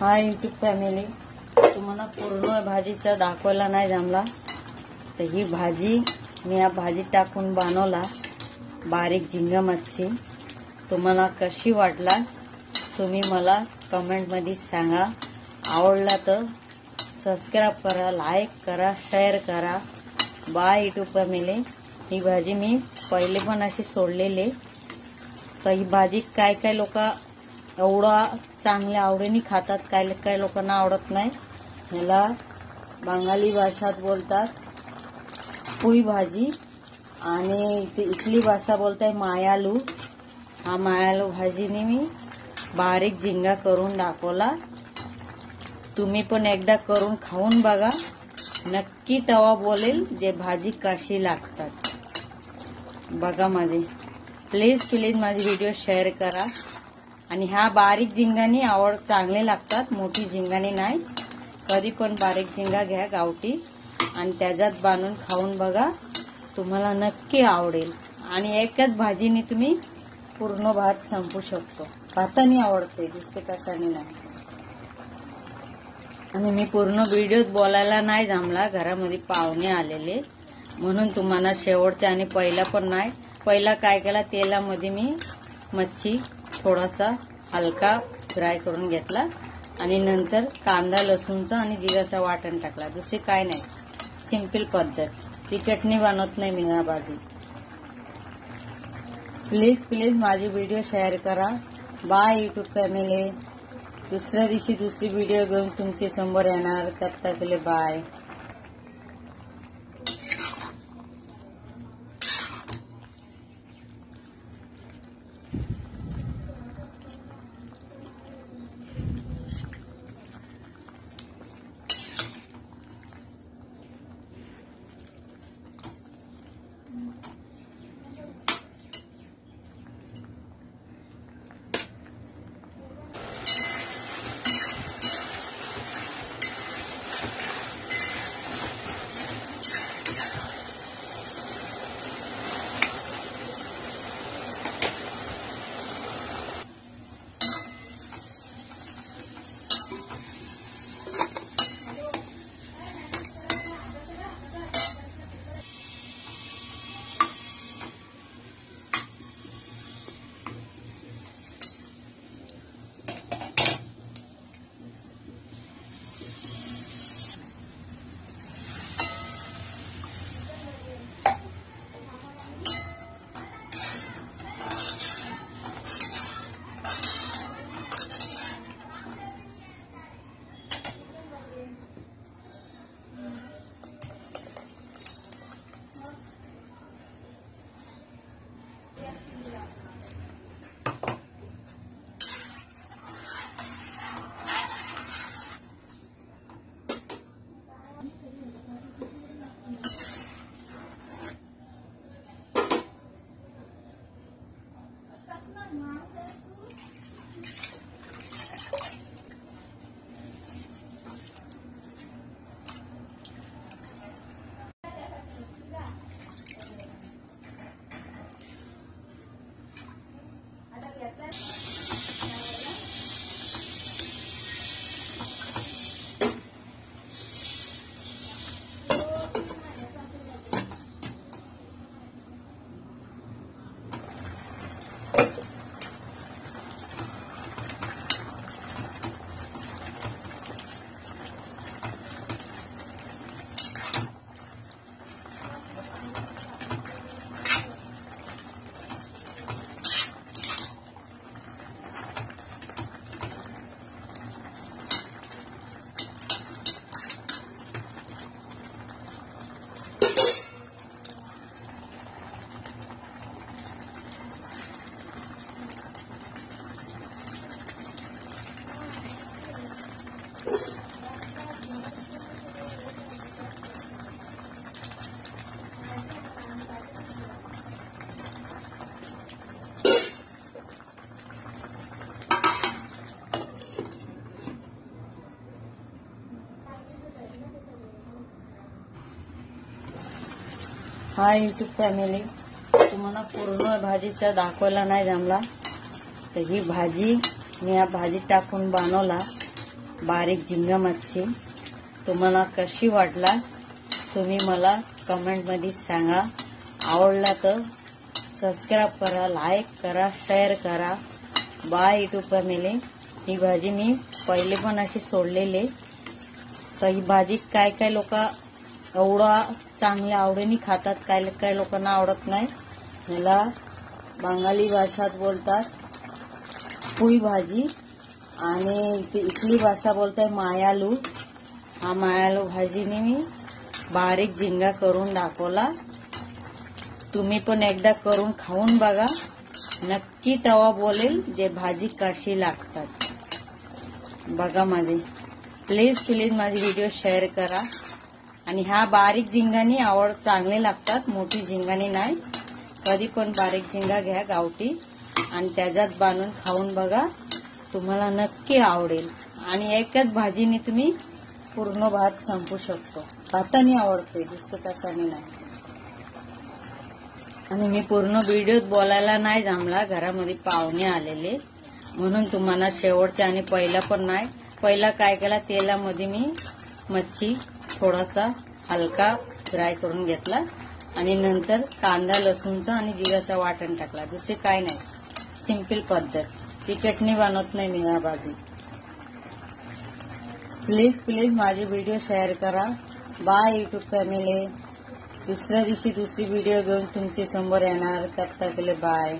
Hi YouTube family, तुम्हाला पूर्ण भाजीचा दाखवायला नाही जमला तर ही भाजी मी या भाजीत टाकून बनवला बारीक झिंगा मच्छी। तुम्हाला कशी वाटला तुम्ही मला कमेंट मध्ये सांगा। आवडला तर सबस्क्राइब करा, लाईक करा, शेअर करा। Bye YouTube family. ही भाजी मी पहिले पण अशी सोडलेली तर ही भाजी काय काय लोक एवढा चांगल्या आवडीने खातात, काय काय लोकांना आवडत नाही। ह्याला बंगाली भाषेत बोलतात पुई भाजी आणि इथली भाषा बोलताय मायालू। हा मायालू भाजीने मी बारीक झिंगा करून दाखवला। तुम्ही पण एकदा करून खाऊन बघा, नक्की तवा बोलेल जे भाजी कशी लागतात। बघा माझे प्लीज माझे व्हिडिओ शेअर करा आणि ह्या बारीक झिंगानी आवड चांगले लागतात, मोठी झिंगानी नाही। कधी पण बारीक झिंगा घ्या गावठी आणि त्याच्यात बांधून खाऊन बघा, तुम्हाला नक्की आवडेल। आणि एकच भाजीने तुम्ही पूर्ण भात संपू शकतो। भातानी आवडते, दुसरे कशाने नाही। आणि मी पूर्ण व्हिडिओत बोलायला नाही जमला, घरामध्ये पाहुणे आलेले म्हणून तुम्हाला शेवटचा आणि पहिला पण नाही। पहिला काय केला, तेलामध्ये मी मच्छी थोडासा हलका फ्राय करून घेतला आणि नंतर कांदा लसूणचा आणि जिराचा वाटण टाकला। दुसरी काय नाही, सिंपल पद्धत, तिखटनी बनवत नाही मी हा भाजी। प्लीज माझी व्हिडिओ शेअर करा। Bye YouTube family. दुसऱ्या दिवशी दुसरी व्हिडिओ घेऊन तुमच्या समोर येणार, तब तक के लिए बाय। हाय यूट्यूब फॅमिली, तुम्हाला पूर्ण भाजीचा दाखवायला नाही जमला तर ही भाजी मी या भाजीत टाकून बनवला बारीक झिंगा मच्छी तुम्हाला कशी वाटला तुम्ही मला कमेंटमध्ये सांगा. आवडला तर सबस्क्राईब करा, लाईक करा, शेअर करा. Bye YouTube family. ही भाजी मी पहिले पण अशी सोडलेली. तर ही भाजी काय काय लोक एवढा चांगल्या आवडीने खातात, काय काय लोकांना आवडत नाही. ह्याला बंगाली भाषेत बोलतात पुई भाजी आणि इथली भाषा बोलताय मायालू. हा मायालू भाजीने मी बारीक झिंगा करून दाखवला. तुम्ही पण एकदा करून खाऊन बघा, नक्की तवा बोलेल जे भाजी कशी लागतात. बघा माझे प्लीज माझी व्हिडिओ शेअर करा. आणि ह्या बारीक झिंगानी चांगले लागतात, मोठी झिंगानी नाही. कधी पण बारीक झिंगा घ्या गावठी आणि त्याच्यात बांधून खाऊन बघा, तुम्हाला नक्की आवडेल. आणि एकच भाजीने तुम्ही पूर्ण भात संपू शकतो. भाताने आवडते, दुसरं कशाने नाही. आणि मी पूर्ण व्हिडिओत बोलायला नाही जमला, घरामध्ये पाहुणे आलेले म्हणून तुम्हाला शेवटच्या आणि पहिला पण नाही. पहिला काय केला, तेलामध्ये मी मच्छी थोडासा हलका फ्राय करून घेतला आणि नंतर कांदा लसूणचा आणि जिराचा वाटण टाकला. दुसरे काय नाही, सिंपल पद्धत. तिखटने बनवत नाही मी या भाजी. प्लीज माझे व्हिडिओ शेअर करा. Bye YouTube family. दुसऱ्या दिवशी दुसरी व्हिडिओ घेऊन तुमच्या समोर येणार. तब तक के लिए बाय.